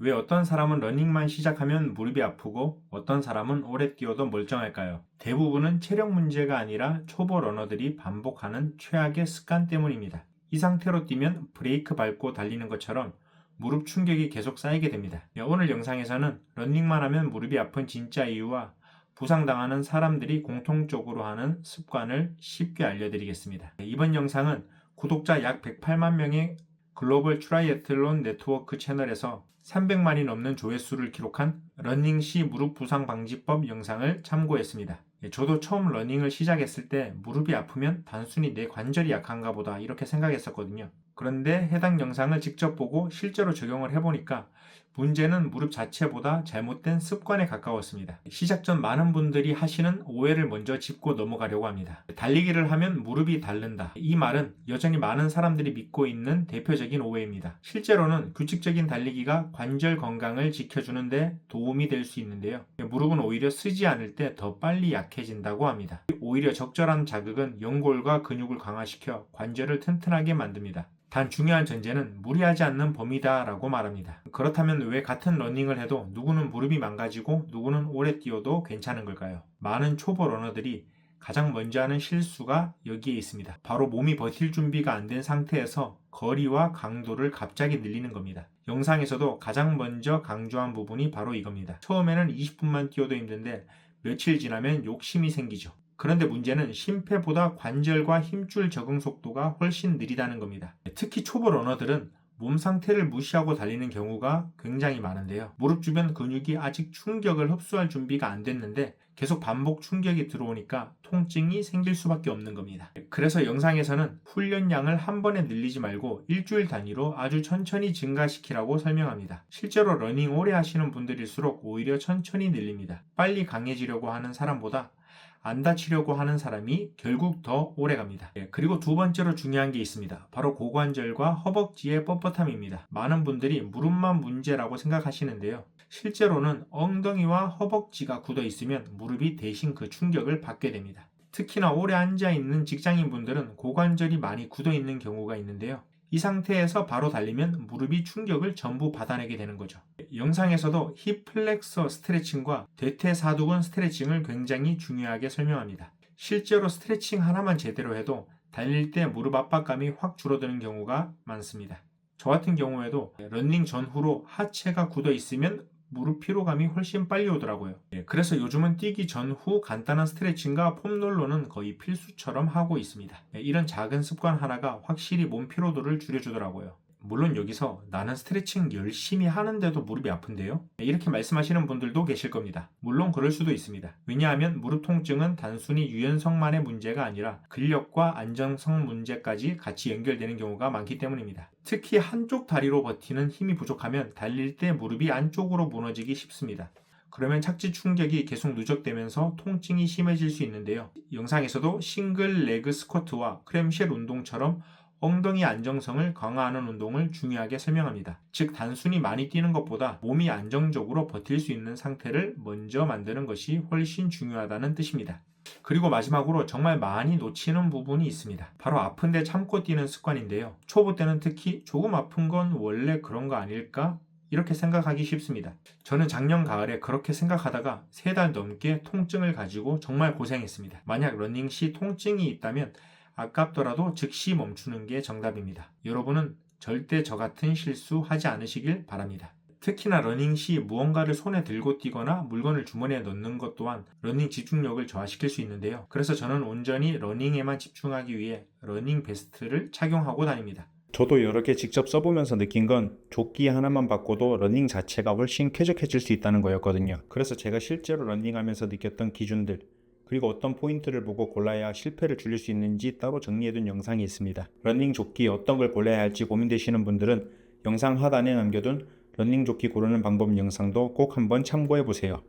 왜 어떤 사람은 러닝만 시작하면 무릎이 아프고 어떤 사람은 오래 뛰어도 멀쩡할까요? 대부분은 체력 문제가 아니라 초보 러너들이 반복하는 최악의 습관 때문입니다. 이 상태로 뛰면 브레이크 밟고 달리는 것처럼 무릎 충격이 계속 쌓이게 됩니다. 오늘 영상에서는 러닝만 하면 무릎이 아픈 진짜 이유와 부상당하는 사람들이 공통적으로 하는 습관을 쉽게 알려드리겠습니다. 이번 영상은 구독자 약 108만 명의 글로벌 트라이애틀론 네트워크 채널에서 300만이 넘는 조회수를 기록한 러닝 시 무릎 부상 방지법 영상을 참고했습니다. 저도 처음 러닝을 시작했을 때 무릎이 아프면 단순히 내 관절이 약한가 보다 이렇게 생각했었거든요. 그런데 해당 영상을 직접 보고 실제로 적용을 해보니까 문제는 무릎 자체보다 잘못된 습관에 가까웠습니다. 시작 전 많은 분들이 하시는 오해를 먼저 짚고 넘어가려고 합니다. 달리기를 하면 무릎이 닳는다. 이 말은 여전히 많은 사람들이 믿고 있는 대표적인 오해입니다. 실제로는 규칙적인 달리기가 관절 건강을 지켜주는데 도움이 될 수 있는데요. 무릎은 오히려 쓰지 않을 때 더 빨리 약해진다고 합니다. 오히려 적절한 자극은 연골과 근육을 강화시켜 관절을 튼튼하게 만듭니다. 단 중요한 전제는 무리하지 않는 범위다 라고 말합니다. 그렇다면 왜 같은 러닝을 해도 누구는 무릎이 망가지고 누구는 오래 뛰어도 괜찮은 걸까요? 많은 초보 러너들이 가장 먼저 하는 실수가 여기에 있습니다. 바로 몸이 버틸 준비가 안 된 상태에서 거리와 강도를 갑자기 늘리는 겁니다. 영상에서도 가장 먼저 강조한 부분이 바로 이겁니다. 처음에는 20분만 뛰어도 힘든데 며칠 지나면 욕심이 생기죠. 그런데 문제는 심폐보다 관절과 힘줄 적응 속도가 훨씬 느리다는 겁니다. 특히 초보 러너들은 몸 상태를 무시하고 달리는 경우가 굉장히 많은데요. 무릎 주변 근육이 아직 충격을 흡수할 준비가 안 됐는데 계속 반복 충격이 들어오니까 통증이 생길 수밖에 없는 겁니다. 그래서 영상에서는 훈련량을 한 번에 늘리지 말고 일주일 단위로 아주 천천히 증가시키라고 설명합니다. 실제로 러닝 오래 하시는 분들일수록 오히려 천천히 늘립니다. 빨리 강해지려고 하는 사람보다 안 다치려고 하는 사람이 결국 더 오래 갑니다. 그리고 두 번째로 중요한 게 있습니다. 바로 고관절과 허벅지의 뻣뻣함입니다. 많은 분들이 무릎만 문제라고 생각하시는데요. 실제로는 엉덩이와 허벅지가 굳어 있으면 무릎이 대신 그 충격을 받게 됩니다. 특히나 오래 앉아 있는 직장인분들은 고관절이 많이 굳어 있는 경우가 있는데요. 이 상태에서 바로 달리면 무릎이 충격을 전부 받아내게 되는 거죠. 영상에서도 힙 플렉서 스트레칭과 대퇴사두근 스트레칭을 굉장히 중요하게 설명합니다. 실제로 스트레칭 하나만 제대로 해도 달릴 때 무릎 압박감이 확 줄어드는 경우가 많습니다. 저 같은 경우에도 러닝 전후로 하체가 굳어 있으면 무릎 피로감이 훨씬 빨리 오더라고요. 그래서 요즘은 뛰기 전후 간단한 스트레칭과 폼롤러는 거의 필수처럼 하고 있습니다. 이런 작은 습관 하나가 확실히 몸 피로도를 줄여주더라고요. 물론 여기서 나는 스트레칭 열심히 하는데도 무릎이 아픈데요? 이렇게 말씀하시는 분들도 계실 겁니다. 물론 그럴 수도 있습니다. 왜냐하면 무릎 통증은 단순히 유연성만의 문제가 아니라 근력과 안정성 문제까지 같이 연결되는 경우가 많기 때문입니다. 특히 한쪽 다리로 버티는 힘이 부족하면 달릴 때 무릎이 안쪽으로 무너지기 쉽습니다. 그러면 착지 충격이 계속 누적되면서 통증이 심해질 수 있는데요. 영상에서도 싱글 레그 스쿼트와 크램쉘 운동처럼 엉덩이 안정성을 강화하는 운동을 중요하게 설명합니다. 즉 단순히 많이 뛰는 것보다 몸이 안정적으로 버틸 수 있는 상태를 먼저 만드는 것이 훨씬 중요하다는 뜻입니다. 그리고 마지막으로 정말 많이 놓치는 부분이 있습니다. 바로 아픈데 참고 뛰는 습관인데요. 초보 때는 특히 조금 아픈 건 원래 그런 거 아닐까? 이렇게 생각하기 쉽습니다. 저는 작년 가을에 그렇게 생각하다가 3달 넘게 통증을 가지고 정말 고생했습니다. 만약 러닝 시 통증이 있다면 아깝더라도 즉시 멈추는 게 정답입니다. 여러분은 절대 저 같은 실수 하지 않으시길 바랍니다. 특히나 러닝 시 무언가를 손에 들고 뛰거나 물건을 주머니에 넣는 것 또한 러닝 집중력을 저하시킬 수 있는데요. 그래서 저는 온전히 러닝에만 집중하기 위해 러닝 베스트를 착용하고 다닙니다. 저도 여러 개 직접 써보면서 느낀 건 조끼 하나만 바꿔도 러닝 자체가 훨씬 쾌적해질 수 있다는 거였거든요. 그래서 제가 실제로 러닝하면서 느꼈던 기준들, 그리고 어떤 포인트를 보고 골라야 실패를 줄일 수 있는지 따로 정리해둔 영상이 있습니다. 러닝 조끼 어떤 걸 골라야 할지 고민되시는 분들은 영상 하단에 남겨둔 러닝 조끼 고르는 방법 영상도 꼭 한번 참고해보세요.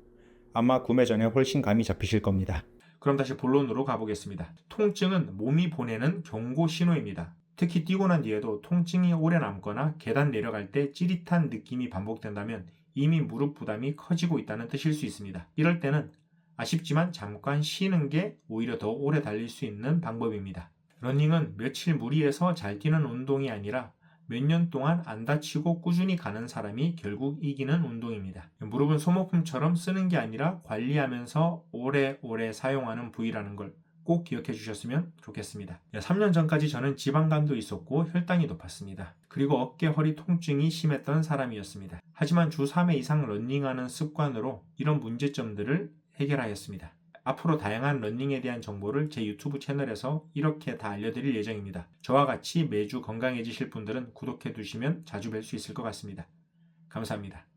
아마 구매 전에 훨씬 감이 잡히실 겁니다. 그럼 다시 본론으로 가보겠습니다. 통증은 몸이 보내는 경고 신호입니다. 특히 뛰고 난 뒤에도 통증이 오래 남거나 계단 내려갈 때 찌릿한 느낌이 반복된다면 이미 무릎 부담이 커지고 있다는 뜻일 수 있습니다. 이럴 때는 아쉽지만 잠깐 쉬는 게 오히려 더 오래 달릴 수 있는 방법입니다. 러닝은 며칠 무리해서 잘 뛰는 운동이 아니라 몇 년 동안 안 다치고 꾸준히 가는 사람이 결국 이기는 운동입니다. 무릎은 소모품처럼 쓰는 게 아니라 관리하면서 오래오래 사용하는 부위라는 걸 꼭 기억해 주셨으면 좋겠습니다. 3년 전까지 저는 지방간도 있었고 혈당이 높았습니다. 그리고 어깨, 허리 통증이 심했던 사람이었습니다. 하지만 주 3회 이상 러닝하는 습관으로 이런 문제점들을 해결하였습니다. 앞으로 다양한 러닝에 대한 정보를 제 유튜브 채널에서 이렇게 다 알려드릴 예정입니다. 저와 같이 매주 건강해지실 분들은 구독해 두시면 자주 뵐 수 있을 것 같습니다. 감사합니다.